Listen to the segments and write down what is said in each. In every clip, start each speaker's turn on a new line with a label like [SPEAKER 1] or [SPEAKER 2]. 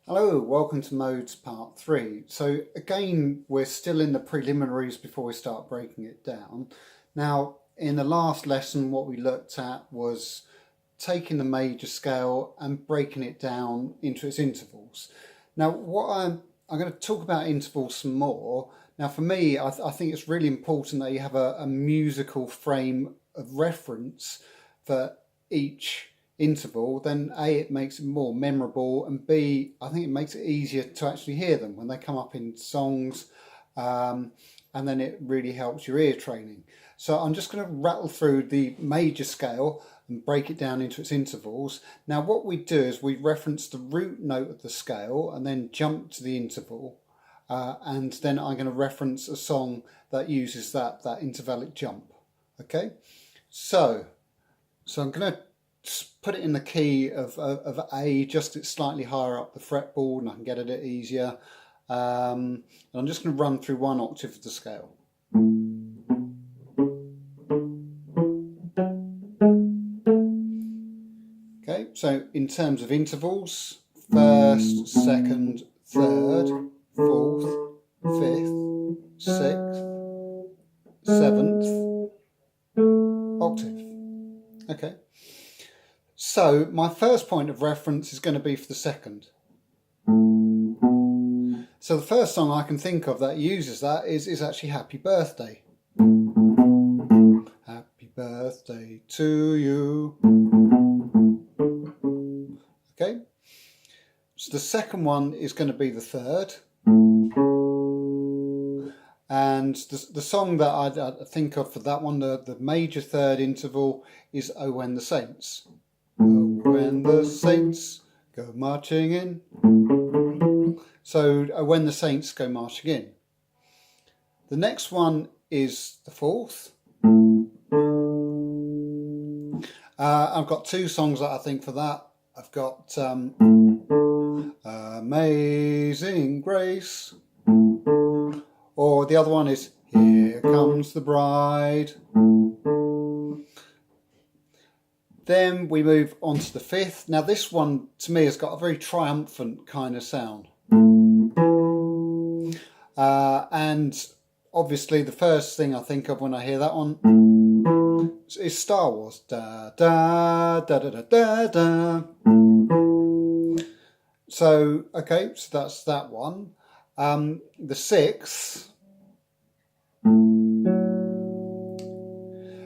[SPEAKER 1] Hello, welcome to Modes Part 3. So again, we're still in the preliminaries before we start breaking it down. Now, in the last lesson, what we looked at was taking the major scale and breaking it down into its intervals. Now, I'm going to talk about intervals some more. Now, for me, I think it's really important that you have a musical frame of reference for each interval. Then A, it makes it more memorable, and B, I think it makes it easier to actually hear them when they come up in songs, and then it really helps your ear training. So I'm just going to rattle through the major scale and break it down into its intervals. Now what we do is we reference the root note of the scale and then jump to the interval, and then I'm going to reference a song that uses that intervallic jump. Okay, so I'm going to put it in the key of A, just it's slightly higher up the fretboard and I can get at it easier. And I'm just going to run through one octave of the scale. Okay, so in terms of intervals, first, second, third, fourth, fifth, sixth, seventh octave. Okay. So my first point of reference is going to be for the second. So the first song I can think of that uses that is actually Happy Birthday. Happy birthday to you. Okay. So the second one is going to be the third. And the song that I think of for that one, the major third interval, is Oh When the Saints. Oh, when the saints go marching in. So, oh, when the saints go marching in. The next one is the fourth. I've got two songs that I think for that. I've got Amazing Grace. Or the other one is Here Comes the Bride. Then we move on to the fifth. Now this one to me has got a very triumphant kind of sound. And obviously the first thing I think of when I hear that one is Star Wars. Da da da da da da da. So okay, so that's that one. The sixth.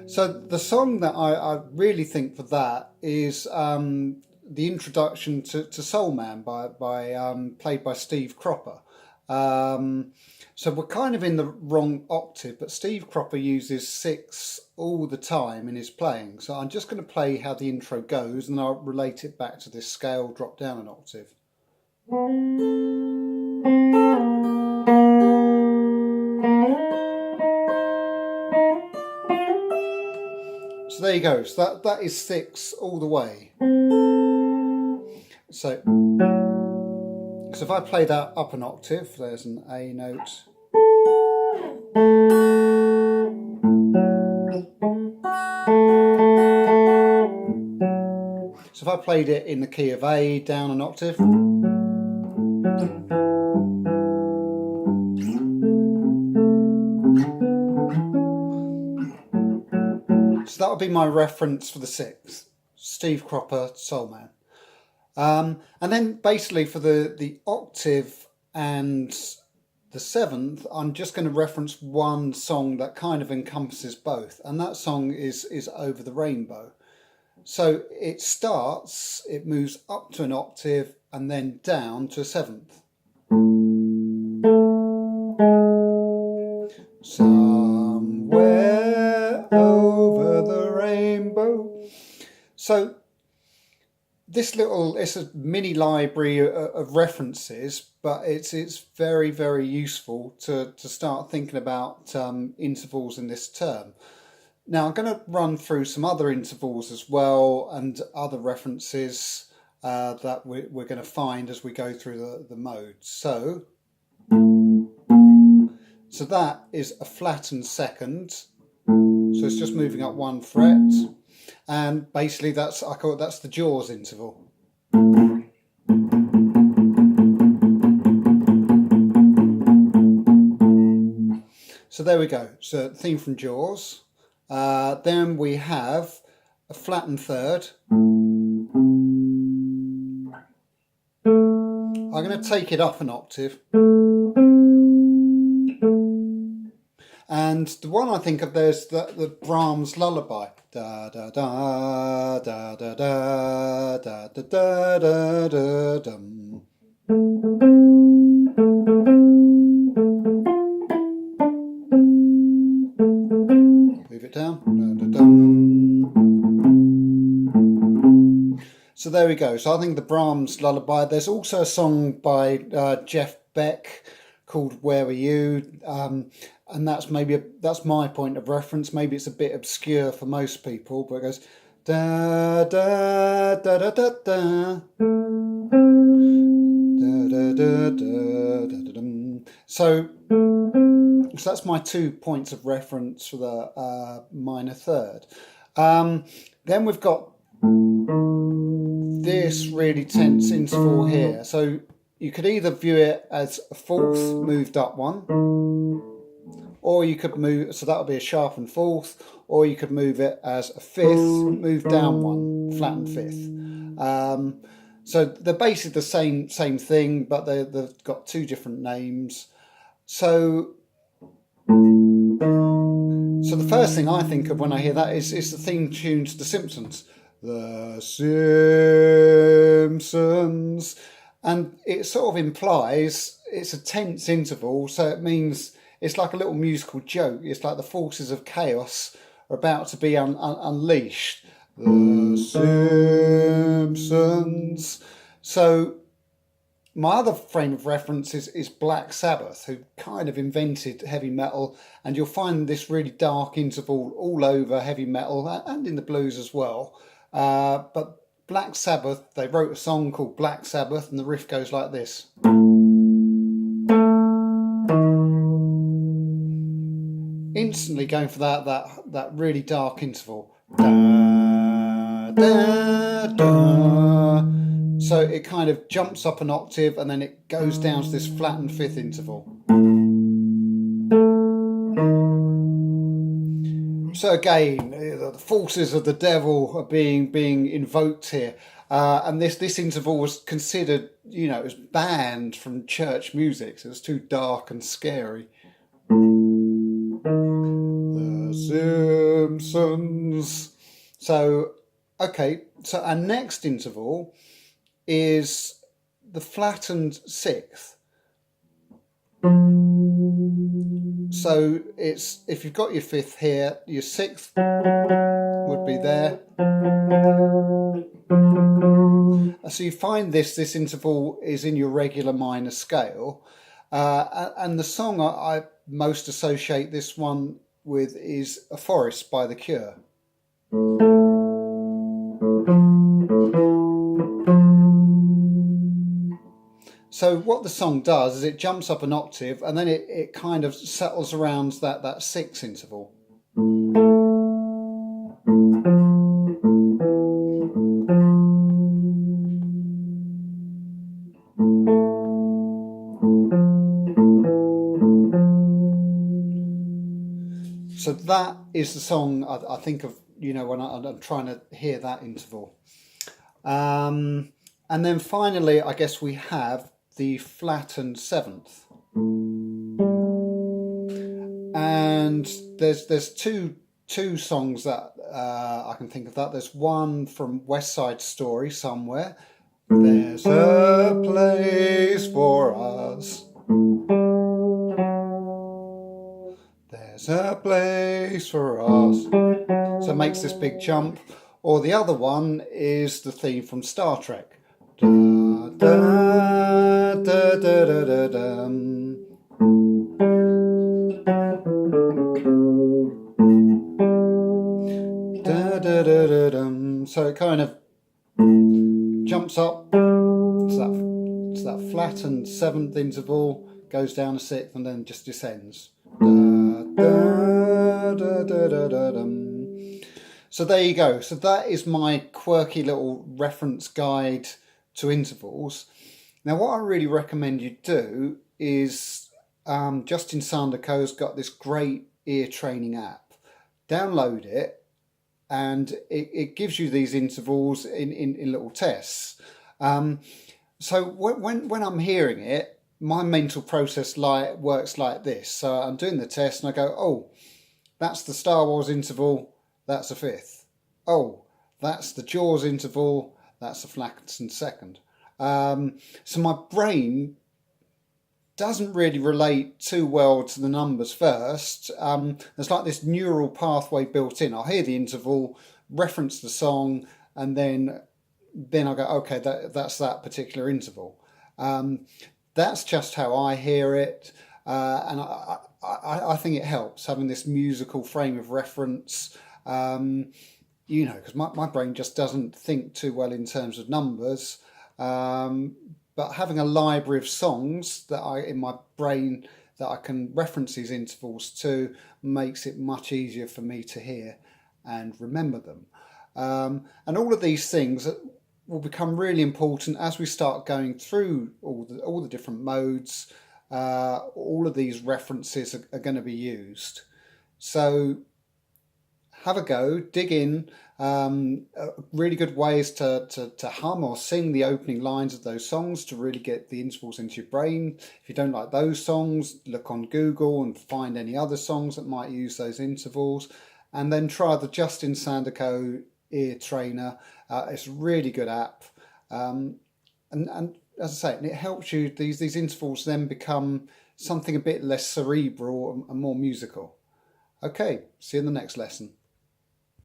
[SPEAKER 1] So the song that I really think for that is the introduction to Soul Man played by Steve Cropper. So we're kind of in the wrong octave, but Steve Cropper uses six all the time in his playing. So I'm just going to play how the intro goes and I'll relate it back to this scale drop down an octave. So there you go. So that is six all the way. So if I play that up an octave, there's an A note. So if I played it in the key of A down an octave. So that would be my reference for the sixth, Steve Cropper, Soul Man. And then basically for the octave and the seventh, I'm just going to reference one song that kind of encompasses both, and that song is Over the Rainbow. So it starts, it moves up to an octave and then down to a seventh. Somewhere over the rainbow. So this it's a mini library of references, but it's very, very useful to start thinking about intervals in this term. Now I'm going to run through some other intervals as well and other references that we're going to find as we go through the modes. So that is a flattened second. So it's just moving up one fret. And basically I call it the Jaws interval. So there we go. So theme from Jaws. Then we have a flattened third. I'm going to take it up an octave. And the one I think of there's the Brahms lullaby. Da da da da da da da da da da da dum. Move it down. Da, da, dum. So there we go. So I think the Brahms lullaby. There's also a song by Jeff Beck called "Where Were You," and that's that's my point of reference. Maybe it's a bit obscure for most people, but it goes da da da da da da da da da da da da. So that's my 2 points of reference for the minor third. Then we've got this really tense interval here. So you could either view it as a fourth moved up one, or you could move, so that would be a sharpened fourth, or you could move it as a fifth moved down one, flattened fifth. So they're basically the same thing, but they've got 2 different names. So the first thing I think of when I hear that is the theme tune to The Simpsons. The Simpsons. And it sort of implies it's a tense interval, so it means it's like a little musical joke. It's like the forces of chaos are about to be unleashed. The Simpsons. So my other frame of reference is Black Sabbath, who kind of invented heavy metal, and you'll find this really dark interval all over heavy metal and in the blues as well. But Black Sabbath, they wrote a song called Black Sabbath, and the riff goes like this. Instantly going for that really dark interval. Da, da, da. So it kind of jumps up an octave and then it goes down to this flattened fifth interval. So again, the forces of the devil are being invoked here. And this interval was considered, it was banned from church music. So it was too dark and scary. The Simpsons. So, okay. So our next interval is the flattened sixth. So it's, if you've got your fifth here, your sixth would be there. So you find this interval is in your regular minor scale. And the song I most associate this one with is A Forest by The Cure. So what the song does is it jumps up an octave and then it kind of settles around that sixth interval. So that is the song I think of, when I'm trying to hear that interval. And then finally, I guess we have the flattened seventh. And there's two songs that I can think of that. There's one from West Side Story, Somewhere. There's a place for us. There's a place for us. So it makes this big jump. Or the other one is the theme from Star Trek. Da, da, da, da, da, da, da. Da, da, da, da, da. So it kind of jumps up to that flattened seventh interval, goes down a sixth, and then just descends. Da, da, da, da, da, da, da. So there you go. So that is my quirky little reference guide to intervals. Now what I really recommend you do is Justin Sandercoe's got this great ear training app. Download it, and it gives you these intervals in little tests. So when I'm hearing it, my mental process works like this. So I'm doing the test and I go, oh, that's the Star Wars interval, that's a fifth. Oh, that's the Jaws interval, that's a flattened second. So my brain doesn't really relate too well to the numbers first. There's like this neural pathway built in. I'll hear the interval, reference the song, and then I go, okay, that's that particular interval. That's just how I hear it, and I think it helps having this musical frame of reference. Because my brain just doesn't think too well in terms of numbers. But having a library of songs in my brain that I can reference these intervals to makes it much easier for me to hear and remember them. And all of these things will become really important as we start going through all the different modes. All of these references are going to be used. So have a go, dig in. Really good ways to hum or sing the opening lines of those songs to really get the intervals into your brain. If you don't like those songs, look on Google and find any other songs that might use those intervals, and then try the Justin Sandercoe Ear Trainer. It's a really good app, and as I say, it helps you. These intervals then become something a bit less cerebral and more musical. Okay, see you in the next lesson.